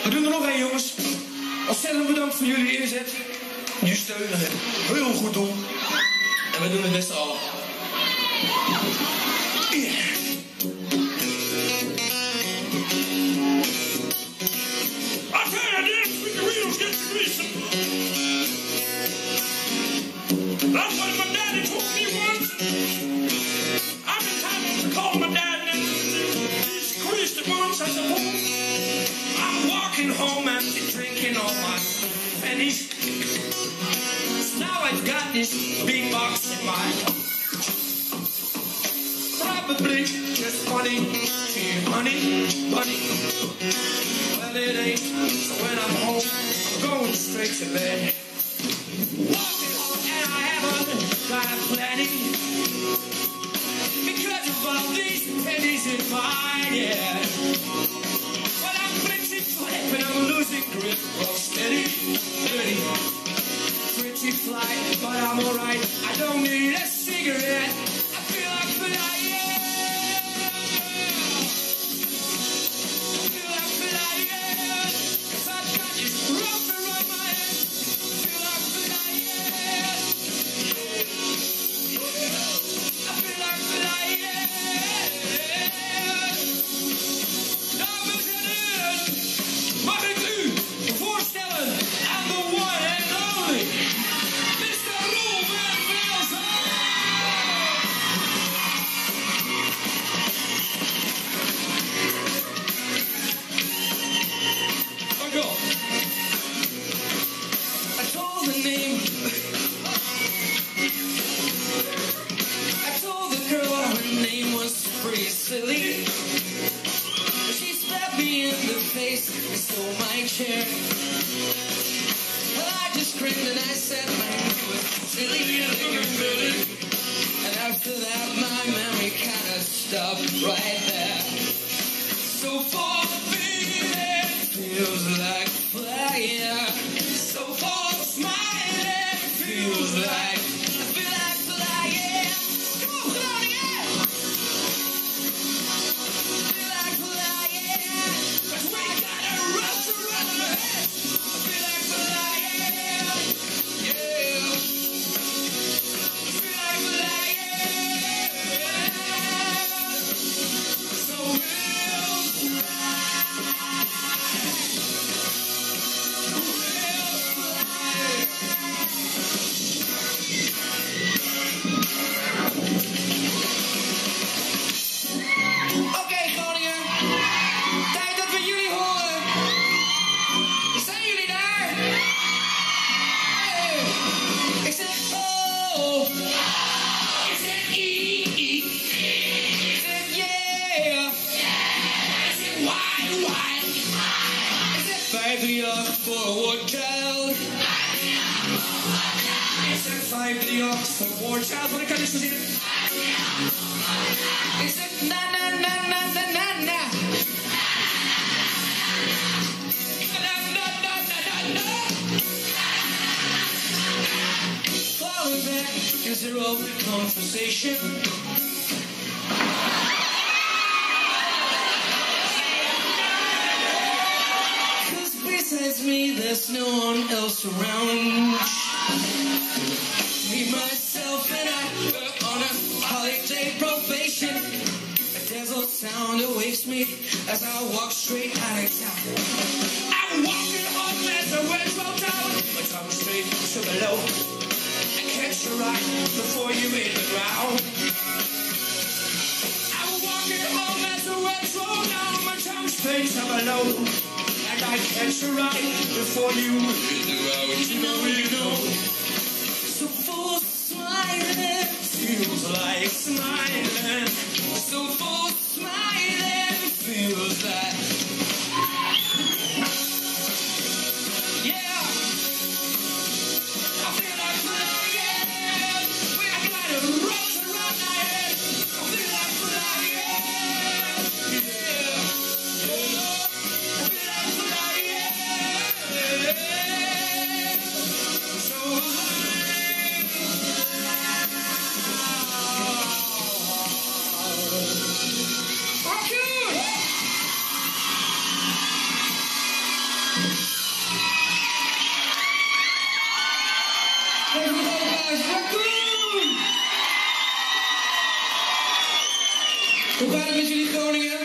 We doen er nog één, jongens. Ontzettend bedankt voor jullie inzet. Je steun. Heel goed doen. En we doen het met z'n allen. I tell you, dance with the wheels get to greasing. That's what my daddy told me once. I've been having to call my dad and he's greased it once, I suppose. I'm walking home after drinking all my pennies. So now I've got this big box in my probably just funny to you, honey, honey. Well, it ain't. So when I'm home, I'm going straight to bed. Walking home and I haven't got a planning because of all these pennies in my head. Well, I'm pretty flip and I'm losing grip. Well, steady, steady, pretty fly, but I'm alright. I don't need a cigarette. I feel like flying. Racoon! Hoe gaat het met jullie Groningen?